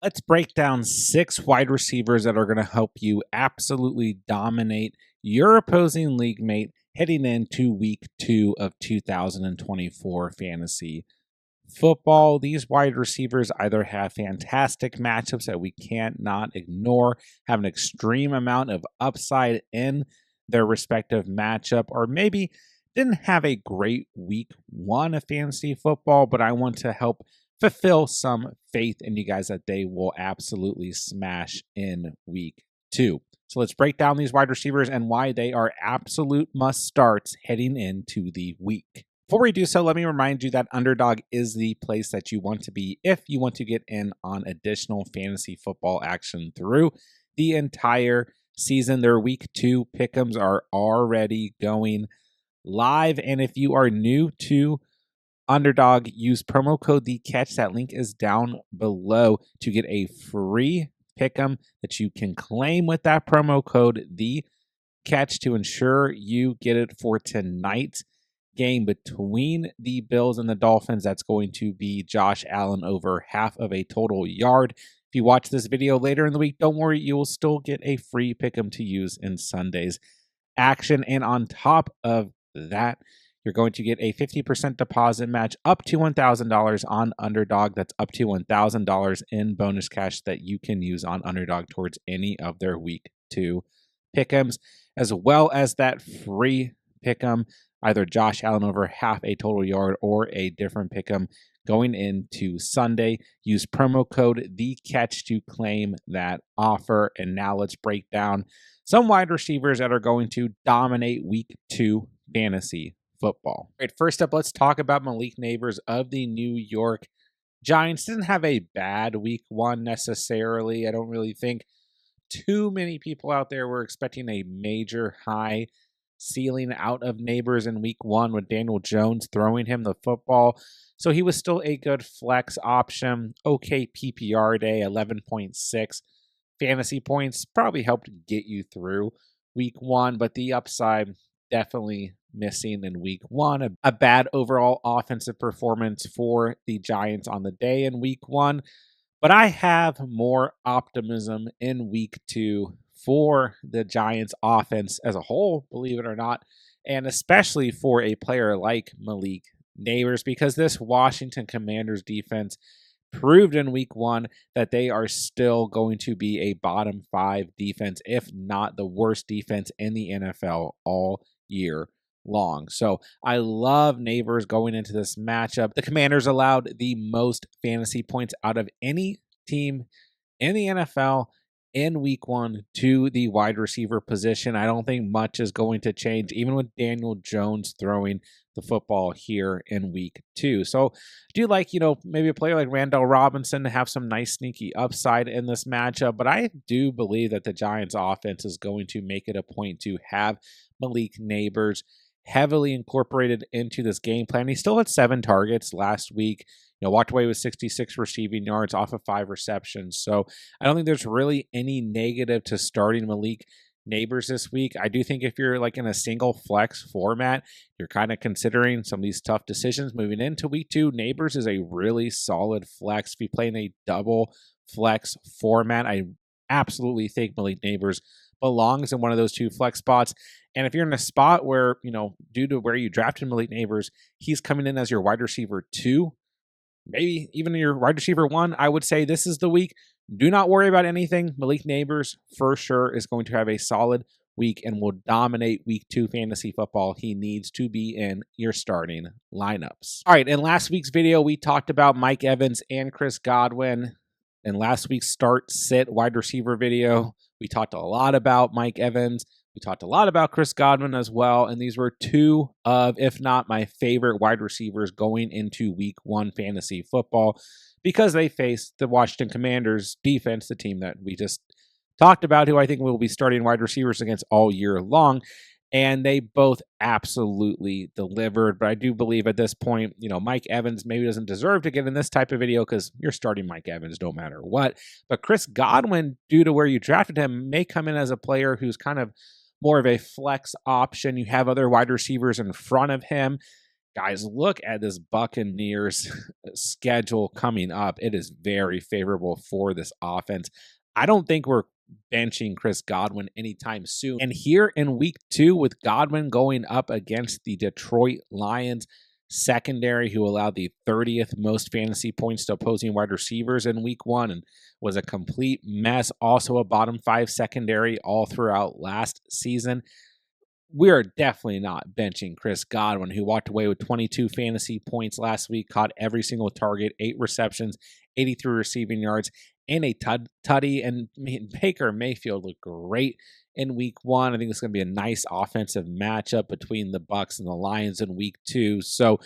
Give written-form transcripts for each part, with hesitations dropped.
Let's break down 6 wide receivers that are going to help you absolutely dominate your opposing league mate heading into week 2 of 2024 fantasy football. These wide receivers either have fantastic matchups that we can't not ignore, have an extreme amount of upside in their respective matchup, or maybe didn't have a great week 1 of fantasy football, but I want to help fulfill some faith in you guys that they will absolutely smash in week 2. So let's break down these wide receivers and why they are absolute must starts heading into the week. Before we do so, let me remind you that Underdog is the place that you want to be if you want to get in on additional fantasy football action through the entire season. Their week 2 pick'ems are already going live, and if you are new to Underdog, use promo code TheCatch. That link is down below to get a free pick'em that you can claim with that promo code TheCatch to ensure you get it for tonight's game between the Bills and the Dolphins. That's going to be Josh Allen over half of a total yard. If you watch this video later in the week, don't worry, you will still get a free pick'em to use in Sunday's action. And on top of that, you're going to get a 50% deposit match up to $1,000 on Underdog. That's up to $1,000 in bonus cash that you can use on Underdog towards any of their week 2 pick'ems, as well as that free pick'em, either Josh Allen over half a total yard or a different pick'em going into Sunday. Use promo code TheCatch to claim that offer. And now let's break down some wide receivers that are going to dominate week 2 fantasy football. All right, first up, let's talk about Malik Nabers of the New York Giants. Didn't have a bad week 1 necessarily. I don't really think too many people out there were expecting a major high ceiling out of Nabers in week 1 with Daniel Jones throwing him the football. So he was still a good flex option. Okay PPR day, 11.6 fantasy points. Probably helped get you through week 1, but the upside definitely missing in week 1. A bad overall offensive performance for the Giants on the day in week 1. But I have more optimism in week 2 for the Giants offense as a whole, believe it or not, and especially for a player like Malik Nabers, because this Washington Commanders defense proved in week 1 that they are still going to be a bottom 5 defense, if not the worst defense in the NFL all year long. So I love Nabers going into this matchup. The Commanders allowed the most fantasy points out of any team in the NFL in week 1 to the wide receiver position. I don't think much is going to change, even with Daniel Jones throwing the football here in week 2. So I do like, maybe a player like Randall Robinson to have some nice sneaky upside in this matchup, but I do believe that the Giants offense is going to make it a point to have Malik Nabers heavily incorporated into this game plan. He still had 7 targets last week. Walked away with 66 receiving yards off of 5 receptions. So I don't think there's really any negative to starting Malik Nabers this week. I do think if you're like in a single flex format, you're kind of considering some of these tough decisions moving into week 2. Nabers is a really solid flex. If you play in a double flex format, I absolutely think Malik Nabers belongs in one of those 2 flex spots. And if you're in a spot where, due to where you drafted Malik Nabers, he's coming in as your wide receiver 2, maybe even your wide receiver 1, I would say this is the week. Do not worry about anything. Malik Nabers for sure is going to have a solid week and will dominate week 2 fantasy football. He needs to be in your starting lineups. All right, in last week's video, we talked about Mike Evans and Chris Godwin. In last week's start-sit wide receiver video, we talked a lot about Mike Evans. We talked a lot about Chris Godwin as well, and these were 2 of, if not my favorite wide receivers going into week 1 fantasy football because they face the Washington Commanders defense, the team that we just talked about, who I think will be starting wide receivers against all year long. And they both absolutely delivered. But I do believe at this point, Mike Evans maybe doesn't deserve to get in this type of video because you're starting Mike Evans no matter what. But Chris Godwin, due to where you drafted him, may come in as a player who's kind of more of a flex option. You have other wide receivers in front of him. guys, look at this Buccaneers schedule coming up. It is very favorable for this offense. I don't think we're benching Chris Godwin anytime soon. And here in week 2, with Godwin going up against the Detroit Lions secondary, who allowed the 30th most fantasy points to opposing wide receivers in week 1 and was a complete mess. Also a bottom 5 secondary all throughout last season. We are definitely not benching Chris Godwin, who walked away with 22 fantasy points last week, caught every single target, 8 receptions, 83 receiving yards, and a tutty. And Baker Mayfield looked great in week 1. I think it's going to be a nice offensive matchup between the Bucs and the Lions in week 2. So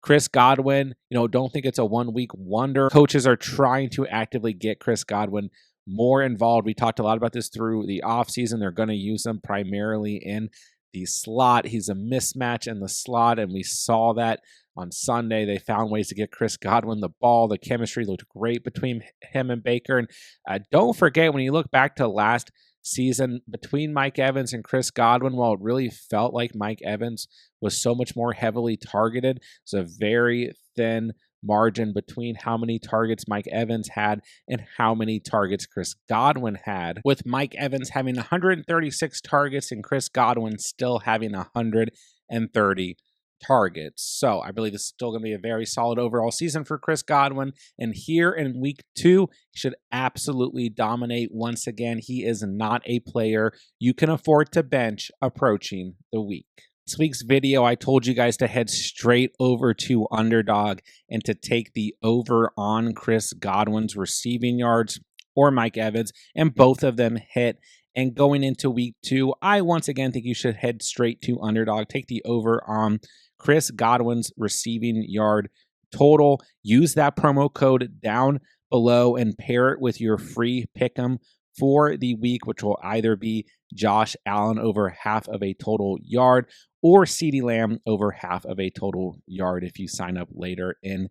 Chris Godwin, don't think it's a 1-week wonder. Coaches are trying to actively get Chris Godwin more involved. We talked a lot about this through the offseason. They're going to use him primarily in the slot. He's a mismatch in the slot, and we saw that on Sunday. They found ways to get Chris Godwin the ball. The chemistry looked great between him and Baker. And don't forget, when you look back to last season between Mike Evans and Chris Godwin, while it really felt like Mike Evans was so much more heavily targeted, it's a very thin margin between how many targets Mike Evans had and how many targets Chris Godwin had, with Mike Evans having 136 targets and Chris Godwin still having 130 targets. So I believe it's still going to be a very solid overall season for Chris Godwin. And here in week 2, he should absolutely dominate once again. He is not a player you can afford to bench approaching the week. This week's video, I told you guys to head straight over to Underdog and to take the over on Chris Godwin's receiving yards or Mike Evans, and both of them hit. And going into week 2, I once again think you should head straight to Underdog, take the over on Chris Godwin's receiving yard total. Use that promo code down below and pair it with your free pick'em for the week, which will either be Josh Allen over half of a total yard or CeeDee Lamb over half of a total yard if you sign up later in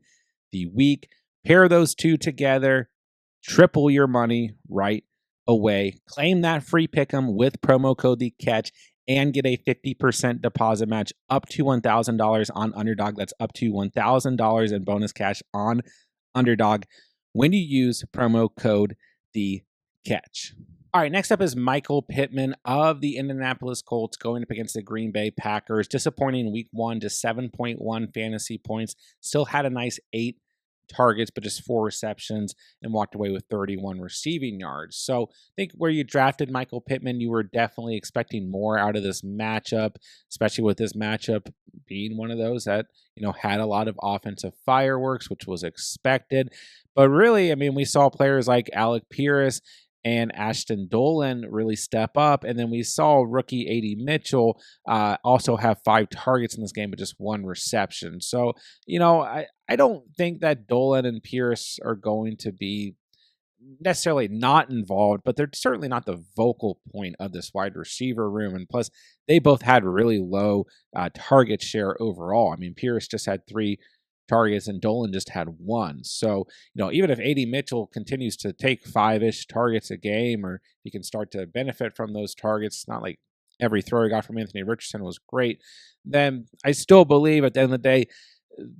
the week. Pair those two together, triple your money right away. Claim that free pick'em with promo code the catch and get a 50% deposit match up to $1,000 on Underdog. That's up to $1,000 in bonus cash on Underdog when you use promo code the catch. All right, next up is Michael Pittman of the Indianapolis Colts going up against the Green Bay Packers. Disappointing week 1 to 7.1 fantasy points. Still had a nice 8 targets, but just 4 receptions and walked away with 31 receiving yards. So I think where you drafted Michael Pittman, you were definitely expecting more out of this matchup, especially with this matchup being one of those that, had a lot of offensive fireworks, which was expected. But really, we saw players like Alec Pierce and Ashton Dolan really step up. And then we saw rookie A.D. Mitchell also have 5 targets in this game, but just 1 reception. So, I don't think that Dolan and Pierce are going to be necessarily not involved, but they're certainly not the vocal point of this wide receiver room. And plus, they both had really low target share overall. Pierce just had 3 targets and Dolan just had 1. So, even if A.D. Mitchell continues to take 5-ish targets a game, or he can start to benefit from those targets, it's not like every throw he got from Anthony Richardson was great, then I still believe at the end of the day,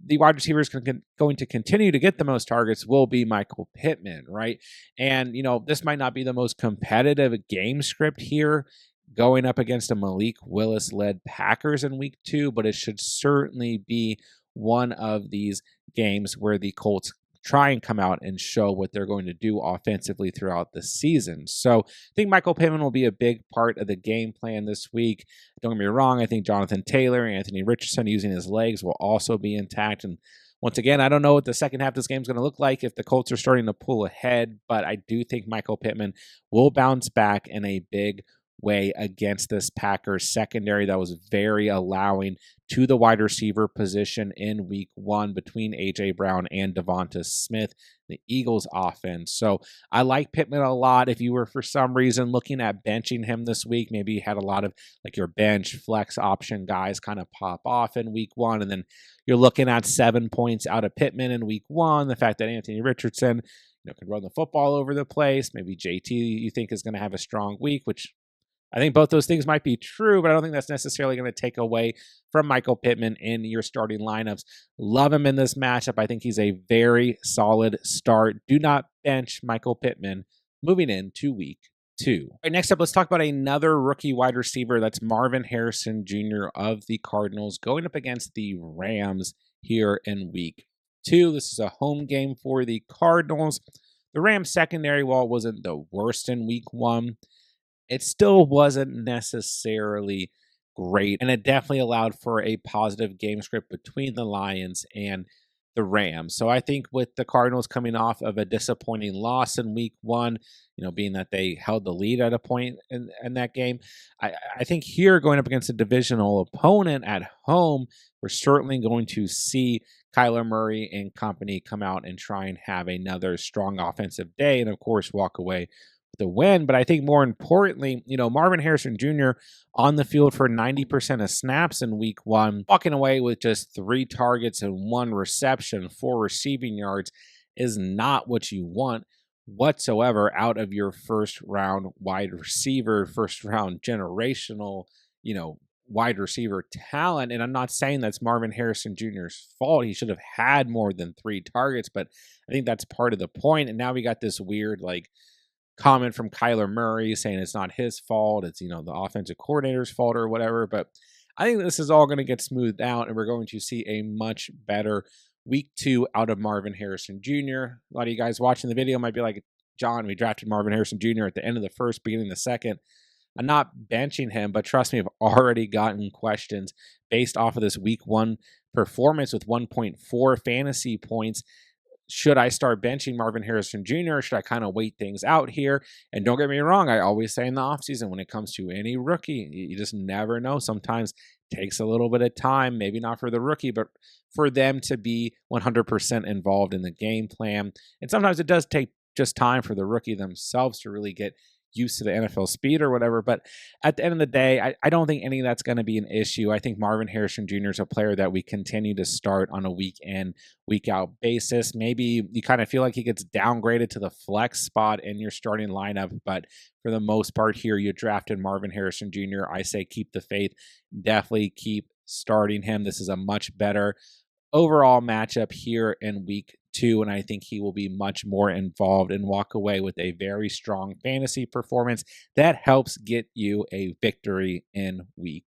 the wide receivers going to continue to get the most targets will be Michael Pittman, right? And, this might not be the most competitive game script here going up against a Malik Willis-led Packers in week 2, but it should certainly be one of these games where the Colts try and come out and show what they're going to do offensively throughout the season. So I think Michael Pittman will be a big part of the game plan this week. Don't get me wrong, I think Jonathan Taylor and Anthony Richardson using his legs will also be intact. And once again, I don't know what the second half of this game is going to look like if the Colts are starting to pull ahead, but I do think Michael Pittman will bounce back in a big way against this Packers secondary that was very allowing to the wide receiver position in week 1 between A.J. Brown and Devonta Smith, the Eagles offense. So I like Pittman a lot. If you were for some reason looking at benching him this week, maybe you had a lot of like your bench flex option guys kind of pop off in week 1, and then you're looking at 7 points out of Pittman in week 1. The fact that Anthony Richardson can run the football over the place. Maybe JT you think is going to have a strong week, which I think both those things might be true, but I don't think that's necessarily going to take away from Michael Pittman in your starting lineups. Love him in this matchup. I think he's a very solid start. Do not bench Michael Pittman moving into week 2. All right, next up, let's talk about another rookie wide receiver. That's Marvin Harrison Jr. of the Cardinals going up against the Rams here in week 2. This is a home game for the Cardinals. The Rams secondary, while it wasn't the worst in week 1, it still wasn't necessarily great, and it definitely allowed for a positive game script between the Lions and the Rams. So I think with the Cardinals coming off of a disappointing loss in week 1, being that they held the lead at a point in that game, I think here going up against a divisional opponent at home, we're certainly going to see Kyler Murray and company come out and try and have another strong offensive day and, of course, walk away the win. But I think more importantly, Marvin Harrison Jr. on the field for 90% of snaps in week 1, walking away with just 3 targets and 1 reception, 4 receiving yards is not what you want whatsoever out of your first round wide receiver, first round generational, wide receiver talent. And I'm not saying that's Marvin Harrison Jr.'s fault. He should have had more than 3 targets, but I think that's part of the point. And now we got this weird, comment from Kyler Murray saying it's not his fault. It's, the offensive coordinator's fault or whatever. But I think this is all going to get smoothed out, and we're going to see a much better week 2 out of Marvin Harrison Jr. A lot of you guys watching the video might be like, John, we drafted Marvin Harrison Jr. at the end of the first, beginning of the second. I'm not benching him, but trust me, I've already gotten questions based off of this week 1 performance with 1.4 fantasy points. Should I start benching Marvin Harrison Jr.? Should I kind of wait things out here? And don't get me wrong, I always say in the offseason, when it comes to any rookie, you just never know. Sometimes it takes a little bit of time, maybe not for the rookie, but for them to be 100% involved in the game plan. And sometimes it does take just time for the rookie themselves to really get used to the NFL speed or whatever. But at the end of the day, I don't think any of that's going to be an issue. I think Marvin Harrison Jr. is a player that we continue to start on a week in, week out basis. Maybe you kind of feel like he gets downgraded to the flex spot in your starting lineup, but for the most part here, you drafted Marvin Harrison Jr. I say keep the faith. Definitely keep starting him. This is a much better overall matchup here in week 2, and I think he will be much more involved and walk away with a very strong fantasy performance that helps get you a victory in week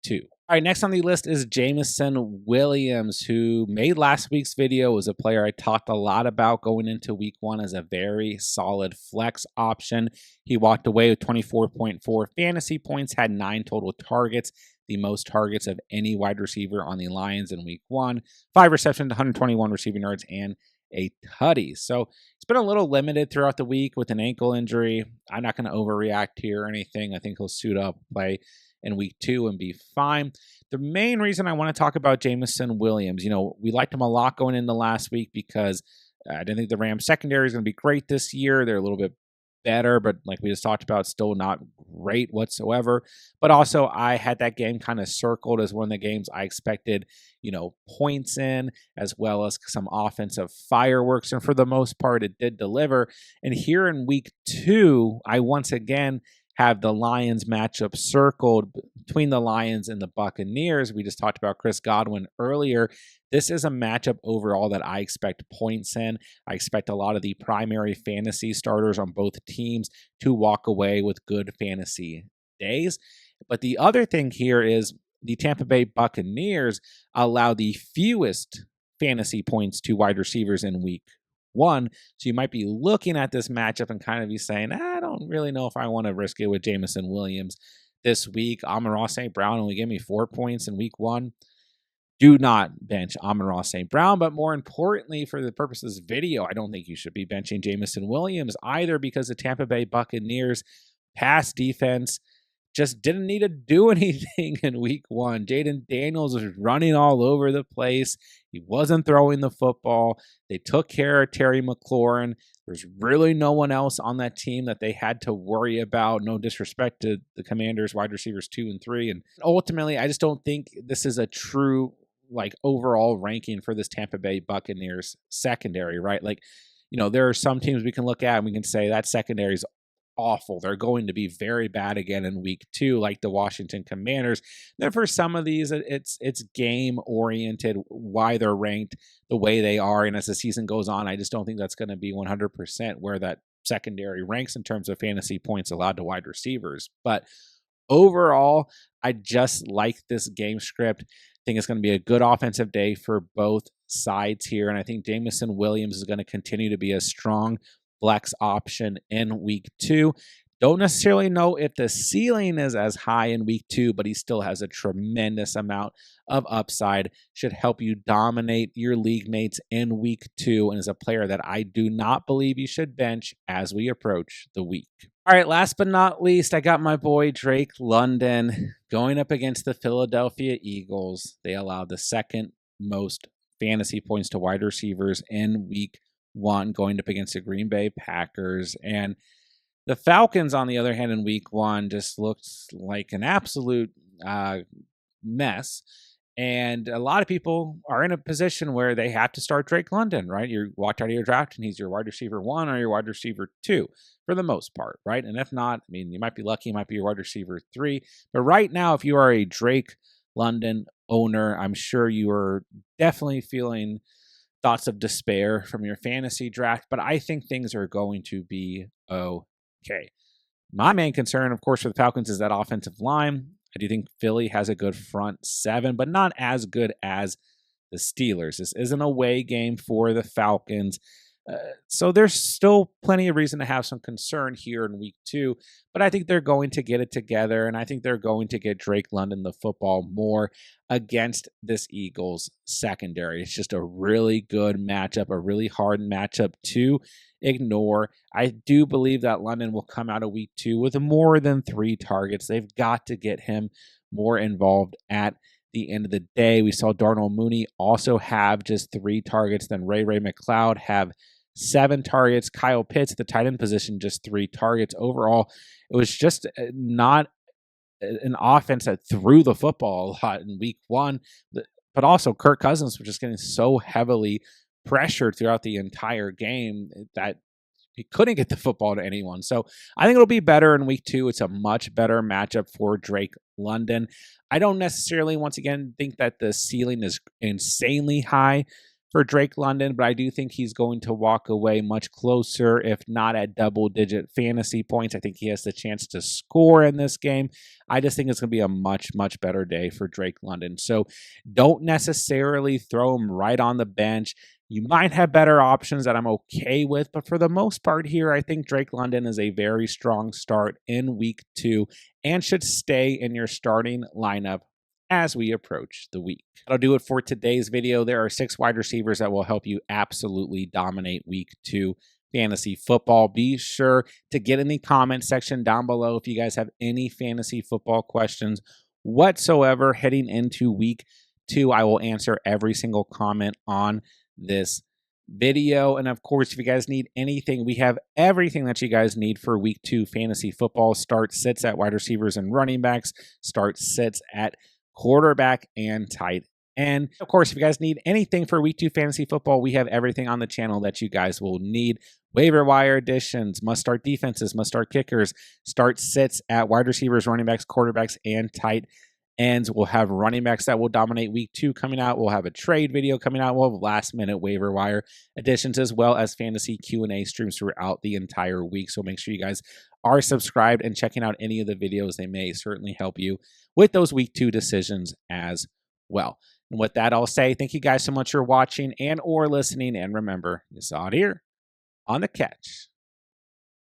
2. All right, next on the list is Jameson Williams, who made last week's video, was a player I talked a lot about going into week 1 as a very solid flex option. He walked away with 24.4 fantasy points, had 9 total targets, the most targets of any wide receiver on the Lions in week 1, 5 receptions, 121 receiving yards, and a tutty. So it's been a little limited throughout the week with an ankle injury. I'm not going to overreact here or anything. I think he'll suit up, play in week 2 and be fine. The main reason I want to talk about Jameson Williams, we liked him a lot going into last week because I didn't think the Rams secondary is going to be great this year. They're a little bit better, but like we just talked about, still not great whatsoever. But also, I had that game kind of circled as one of the games I expected, points in, as well as some offensive fireworks. And for the most part, it did deliver. And here in week 2, I once again have the Lions matchup circled between the Lions and the Buccaneers. We just talked about Chris Godwin earlier. This is a matchup overall that I expect points in. I expect a lot of the primary fantasy starters on both teams to walk away with good fantasy days. But the other thing here is the Tampa Bay Buccaneers allow the fewest fantasy points to wide receivers in week 1. So you might be looking at this matchup and kind of be saying, I don't really know if I want to risk it with Jameson Williams this week. Amon-Ra St. Brown only gave me 4 points in week 1. Do not bench Amon-Ra St. Brown, but more importantly, for the purpose of this video, I don't think you should be benching Jameson Williams either, because the Tampa Bay Buccaneers pass defense just didn't need to do anything in week 1. Jaden Daniels was running all over the place. He wasn't throwing the football. They took care of Terry McLaurin. There's really no one else on that team that they had to worry about. No disrespect to the Commanders, wide receivers 2 and 3. And ultimately, I just don't think this is a true overall ranking for this Tampa Bay Buccaneers secondary, right? There are some teams we can look at and we can say that secondary is awful. They're going to be very bad again in week 2, like the Washington Commanders. Then for some of these, it's game oriented why they're ranked the way they are. And as the season goes on, I just don't think that's going to be 100% where that secondary ranks in terms of fantasy points allowed to wide receivers. But overall, I just like this game script. I think it's going to be a good offensive day for both sides here. And I think Jameson Williams is going to continue to be a strong flex option in week 2. Don't necessarily know if the ceiling is as high in week 2, but he still has a tremendous amount of upside. Should help you dominate your league mates in week 2 and is a player that I do not believe you should bench as we approach the week. All right, last but not least, I got my boy Drake London going up against the Philadelphia Eagles. They allowed the second most fantasy points to wide receivers in week 1, going up against the Green Bay Packers. And the Falcons, on the other hand, in week 1 just looked like an absolute mess. And a lot of people are in a position where they have to start Drake London, right? You walked out of your draft and he's your wide receiver 1 or your wide receiver 2 for the most part, right? And if not, I mean, you might be lucky, it might be your wide receiver 3. But right now, if you are a Drake London owner, I'm sure you are definitely feeling thoughts of despair from your fantasy draft. But I think things are going to be okay. My main concern, of course, for the Falcons is that offensive line. I do think Philly has a good front 7, but not as good as the Steelers. This is an away game for the Falcons. So there's still plenty of reason to have some concern here in week 2, but I think they're going to get it together, and I think they're going to get Drake London the football more against this Eagles secondary. It's just a really good matchup, a really hard matchup to ignore. I do believe that London will come out of week 2 with more than 3 targets. They've got to get him more involved at the end of the day. We saw Darnell Mooney also have just 3 targets. Then Ray McLeod have 7 targets. Kyle Pitts, the tight end position, just 3 targets. Overall, it was just not an offense that threw the football a lot in week 1. But also Kirk Cousins was just getting so heavily pressured throughout the entire game that he couldn't get the football to anyone. So I think it'll be better in week 2. It's a much better matchup for Drake London. I don't necessarily, once again, think that the ceiling is insanely high for Drake London, but I do think he's going to walk away much closer, if not at double-digit fantasy points. I think he has the chance to score in this game. I just think it's going to be a much, much better day for Drake London. So don't necessarily throw him right on the bench. You might have better options that I'm okay with, but for the most part here, I think Drake London is a very strong start in week 2 and should stay in your starting lineup as we approach the week. That'll do it for today's video. There are 6 wide receivers that will help you absolutely dominate week 2 fantasy football. Be sure to get in the comment section down below if you guys have any fantasy football questions whatsoever heading into week 2. I will answer every single comment on this video. And of course, if you guys need anything, we have everything that you guys need for week 2 fantasy football. Start sits at wide receivers and running backs, start sits at quarterback and tight end. Of course, if you guys need anything for week 2 fantasy football, we have everything on the channel that you guys will need. Waiver wire additions, must start defenses, must start kickers, start sits at wide receivers, running backs, quarterbacks, and tight ends. We'll have running backs that will dominate week 2 coming out. We'll have a trade video coming out. We'll have last minute waiver wire additions as well as fantasy Q&A streams throughout the entire week. So make sure you guys are subscribed and checking out any of the videos. They may certainly help you with those week 2 decisions as well. And with that, I'll say thank you guys so much for watching and or listening. And remember, you saw it here on The Catch.